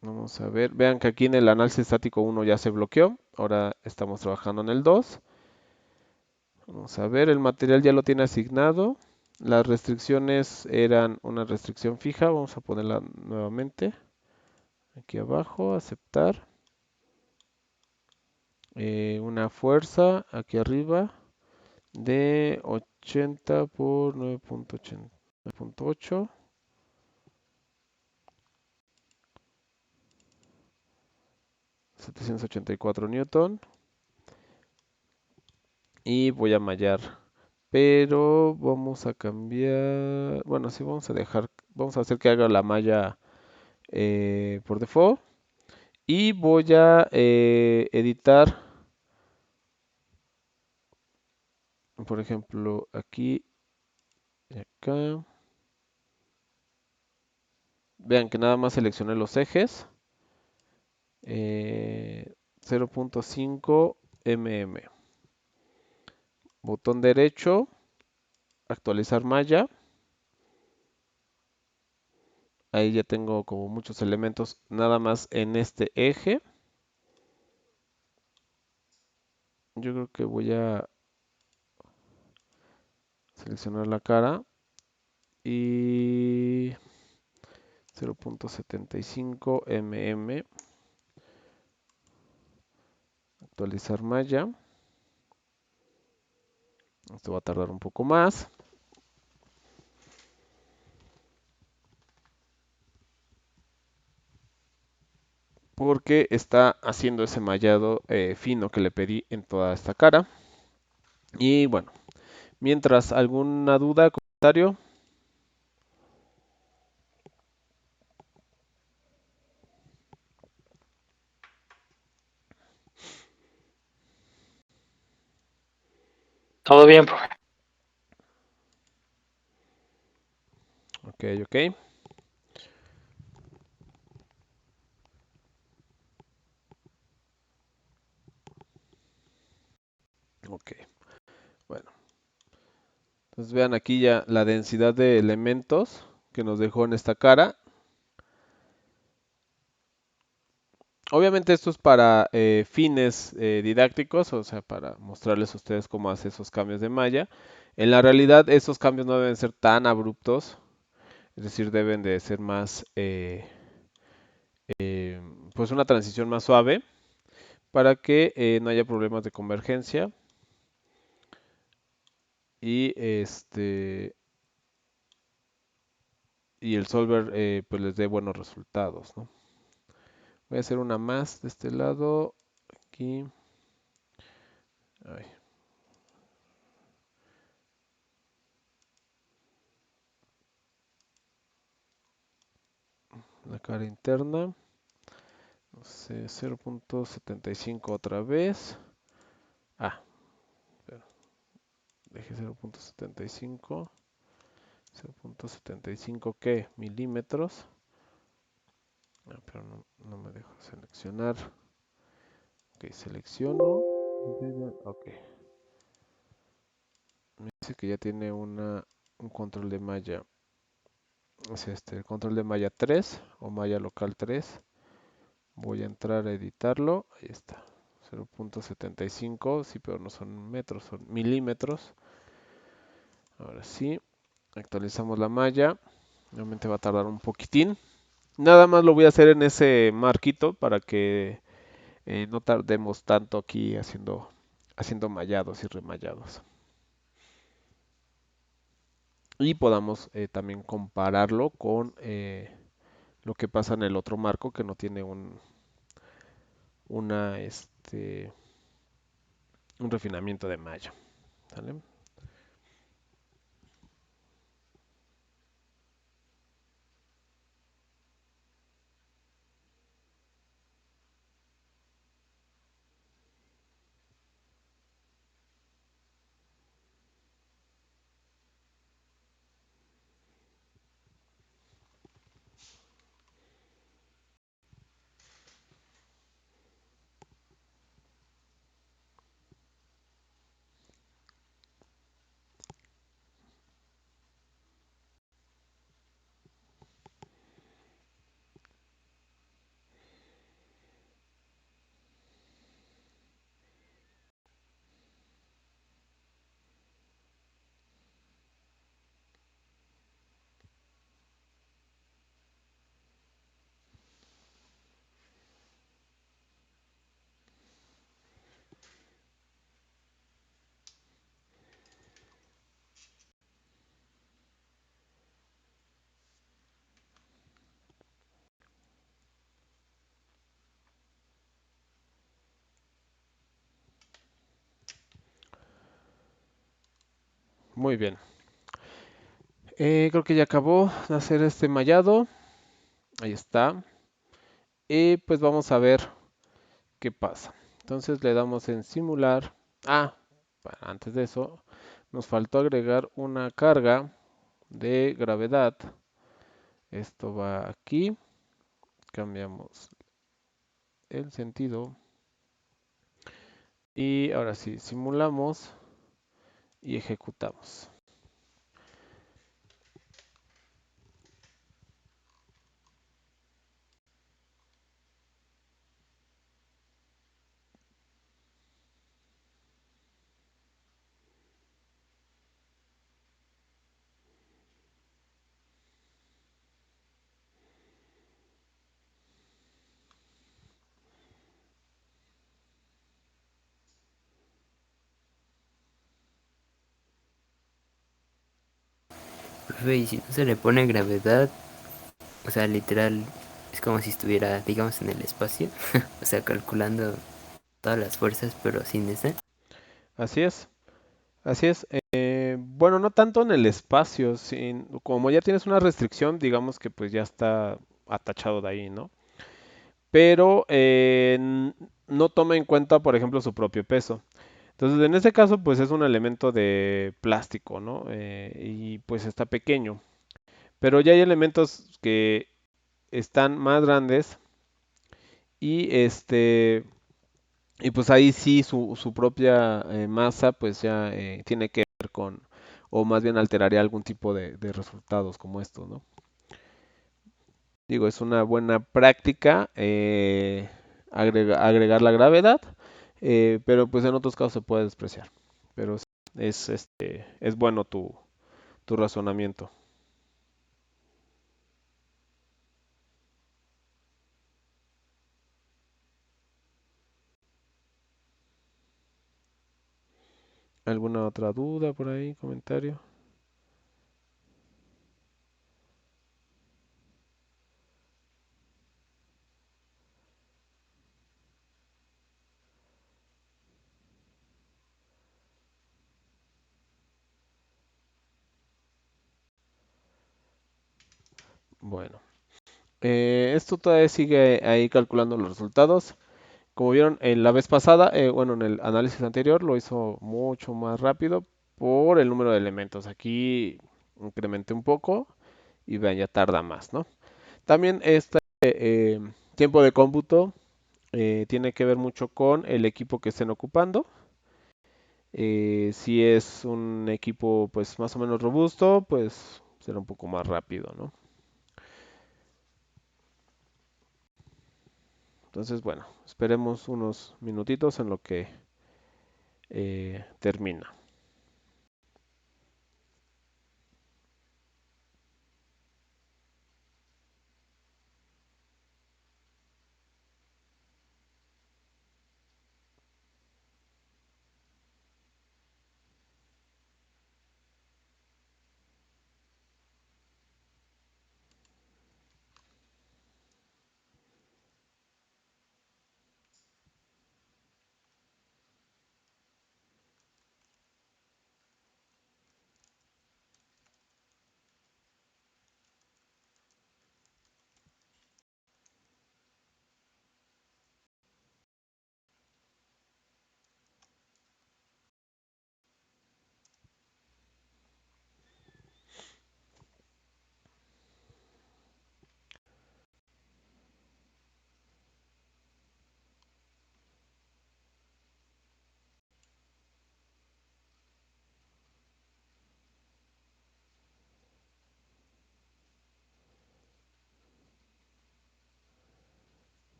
Vamos a ver, vean que aquí en el análisis estático 1 ya se bloqueó. Ahora estamos trabajando en el 2. Vamos a ver, el material ya lo tiene asignado. Las restricciones eran una restricción fija. Vamos a ponerla nuevamente. Aquí abajo, aceptar. Una fuerza aquí arriba de 80 por 9.8, 784 newton. Y voy a mallar. Pero vamos a cambiar. Bueno, sí, vamos a dejar. Vamos a hacer que haga la malla por default. Y voy a editar, por ejemplo, aquí y acá. Vean que nada más seleccioné los ejes. 0.5 mm. Botón derecho, actualizar malla. Ahí ya tengo como muchos elementos nada más en este eje. Yo creo que voy a seleccionar la cara y 0.75 mm. Actualizar malla. Esto va a tardar un poco más. Porque está haciendo ese mallado fino que le pedí en toda esta cara. Y bueno, mientras alguna duda, comentario. Todo bien, profe. Ok, ok. Ok, bueno. Entonces vean aquí ya la densidad de elementos que nos dejó en esta cara. Obviamente esto es para fines didácticos, o sea, para mostrarles a ustedes cómo hace esos cambios de malla. En la realidad, esos cambios no deben ser tan abruptos, es decir, deben de ser más, eh, pues una transición más suave para que no haya problemas de convergencia y y el solver pues les dé buenos resultados, ¿no? Voy a hacer una más de este lado, aquí, ay, la cara interna. No sé, 0.75 otra vez. Ah, pero dejé 0.75. 0.75 ¿qué? Milímetros. Ah, pero no me dejo seleccionar. Ok, selecciono. Ok. Me dice que ya tiene un control de malla. Es el control de malla 3 o malla local 3. Voy a entrar a editarlo. Ahí está. 0.75, sí, pero no son metros, son milímetros. Ahora sí, actualizamos la malla. Realmente va a tardar un poquitín. Nada más lo voy a hacer en ese marquito para que no tardemos tanto aquí haciendo mallados y remallados. Y podamos también compararlo con lo que pasa en el otro marco que no tiene una, un refinamiento de malla. ¿Sale? Muy bien. Creo que ya acabó de hacer este mallado. Ahí está. Y pues vamos a ver qué pasa. Entonces le damos en simular. Ah, antes de eso, nos faltó agregar una carga de gravedad. Esto va aquí. Cambiamos el sentido. Y ahora sí, simulamos y ejecutamos. Profe, y si no se le pone gravedad, o sea, literal, es como si estuviera, digamos, en el espacio, o sea, calculando todas las fuerzas, pero sin esa. Así es, así es. Bueno, no tanto en el espacio, como ya tienes una restricción, digamos que pues ya está atachado de ahí, ¿no? Pero no toma en cuenta, por ejemplo, su propio peso. Entonces, en este caso, pues es un elemento de plástico, ¿no? Y pues está pequeño. Pero ya hay elementos que están más grandes y y pues ahí sí su propia masa pues ya tiene que ver con, o más bien alteraría algún tipo de resultados como estos, ¿no? Digo, es una buena práctica agregar la gravedad, pero pues en otros casos se puede despreciar. Pero sí, es bueno tu razonamiento. ¿Alguna otra duda por ahí, comentario? Bueno, esto todavía sigue ahí calculando los resultados. Como vieron en la vez pasada, bueno, en el análisis anterior lo hizo mucho más rápido por el número de elementos. Aquí incrementé un poco y vean, ya tarda más, ¿no? También este tiempo de cómputo tiene que ver mucho con el equipo que estén ocupando. Si es un equipo pues más o menos robusto, pues será un poco más rápido, ¿no? Entonces, bueno, esperemos unos minutitos en lo que termina.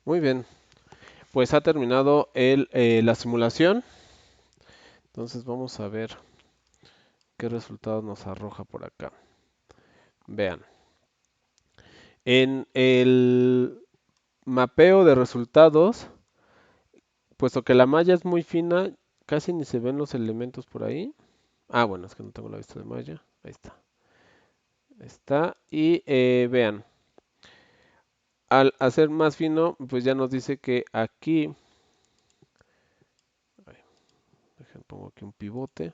Muy bien, pues ha terminado la simulación. Entonces vamos a ver qué resultados nos arroja por acá. Vean, en el mapeo de resultados, puesto que la malla es muy fina, casi ni se ven los elementos por ahí. Ah, bueno, es que no tengo la vista de malla. Ahí está. Ahí está. Y vean, al hacer más fino, pues ya nos dice que aquí, ay, pongo aquí un pivote.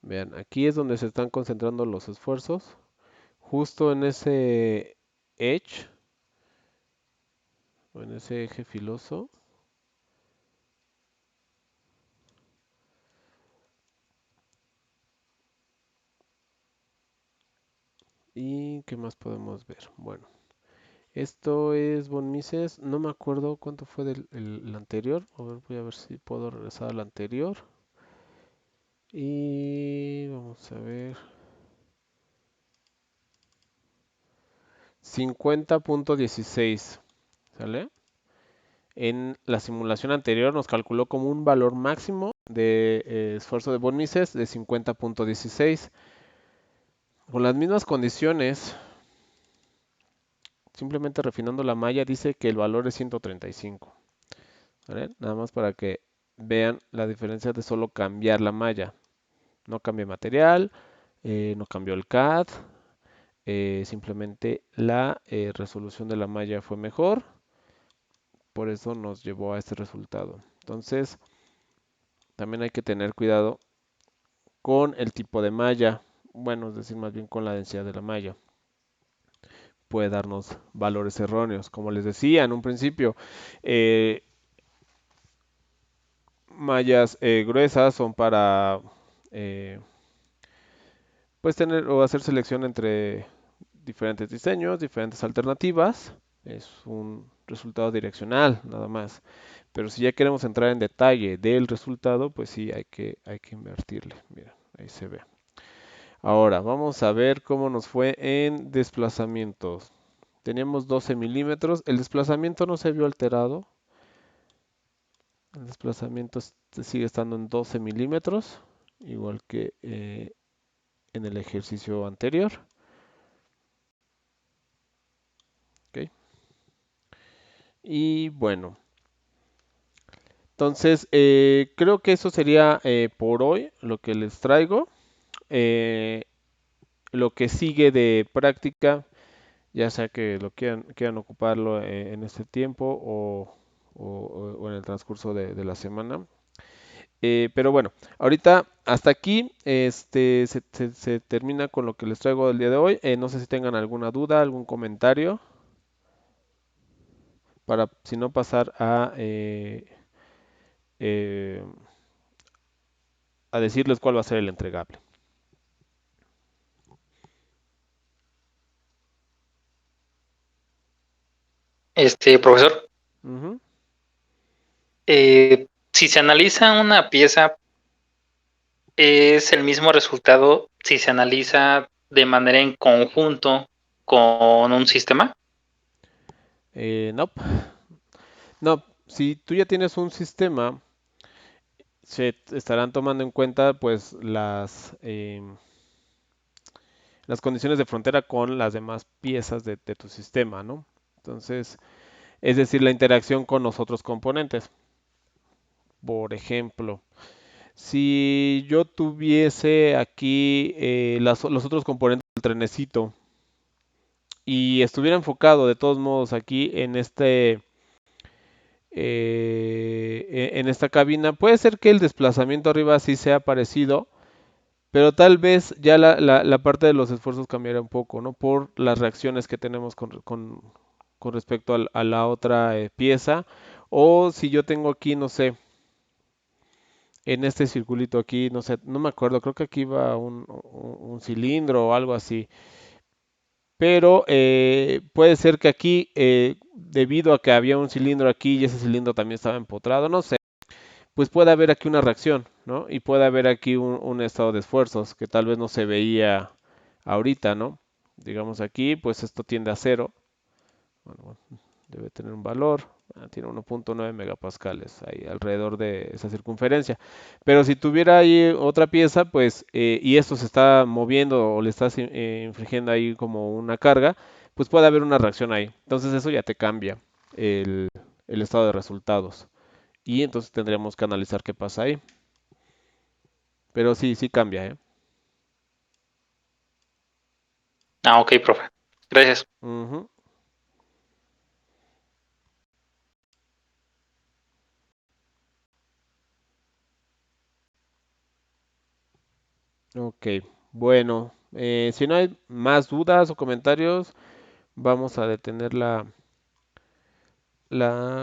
Vean, aquí es donde se están concentrando los esfuerzos. Justo en ese edge, o en ese eje filoso. ¿Y qué más podemos ver? Bueno, esto es von Mises. No me acuerdo cuánto fue el anterior. A ver, voy a ver si puedo regresar al anterior. Y vamos a ver. 50.16. ¿Sale? En la simulación anterior nos calculó como un valor máximo de esfuerzo de von Mises de 50.16. Con las mismas condiciones, simplemente refinando la malla, dice que el valor es 135. ¿Vale? Nada más para que vean la diferencia de solo cambiar la malla. No cambié material, no cambió el CAD, simplemente la resolución de la malla fue mejor, por eso nos llevó a este resultado. Entonces, también hay que tener cuidado con el tipo de malla, bueno, es decir, más bien con la densidad de la malla. Puede darnos valores erróneos. Como les decía en un principio, eh, mallas gruesas son para eh, pues tener o hacer selección entre diferentes diseños, diferentes alternativas. Es un resultado direccional, nada más. Pero si ya queremos entrar en detalle del resultado, pues sí, hay que invertirle. Mira, ahí se ve. Ahora, vamos a ver cómo nos fue en desplazamientos. Teníamos 12 milímetros. El desplazamiento no se vio alterado. El desplazamiento sigue estando en 12 milímetros, igual que en el ejercicio anterior. ¿Ok? Y bueno, entonces creo que eso sería por hoy lo que les traigo. Eh, lo que sigue de práctica, ya sea que lo quieran ocuparlo en este tiempo o en el transcurso de la semana. Pero bueno, ahorita hasta aquí se termina con lo que les traigo el día de hoy. No sé si tengan alguna duda, algún comentario, para si no pasar eh, a decirles cuál va a ser el entregable. Profesor, Ujú. si se analiza una pieza, ¿es el mismo resultado si se analiza de manera en conjunto con un sistema? No, no, si tú ya tienes un sistema, se estarán tomando en cuenta pues las condiciones de frontera con las demás piezas de tu sistema, ¿no? Entonces, es decir, la interacción con los otros componentes. Por ejemplo, si yo tuviese aquí los otros componentes del trenecito y estuviera enfocado de todos modos aquí en esta cabina, puede ser que el desplazamiento arriba sí sea parecido, pero tal vez ya la parte de los esfuerzos cambiaría un poco, ¿no? Por las reacciones que tenemos con respecto a la otra pieza. O si yo tengo aquí, no sé, en este circulito aquí, no sé, no me acuerdo, creo que aquí va un cilindro o algo así. Pero puede ser que aquí, debido a que había un cilindro aquí y ese cilindro también estaba empotrado, no sé, pues puede haber aquí una reacción, ¿no? Y puede haber aquí un estado de esfuerzos que tal vez no se veía ahorita, ¿no? Digamos aquí, pues esto tiende a cero. Bueno, debe tener un valor. Tiene 1.9 megapascales ahí alrededor de esa circunferencia. Pero si tuviera ahí otra pieza, pues, y esto se está moviendo o le estás infligiendo ahí como una carga, pues puede haber una reacción ahí. Entonces eso ya te cambia el, el estado de resultados. Y entonces tendríamos que analizar qué pasa ahí. Pero sí, sí cambia, ¿eh? Ah, ok, profe. Gracias. Ujú. Ok, bueno, si no hay más dudas o comentarios, vamos a detener la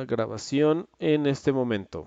grabación en este momento.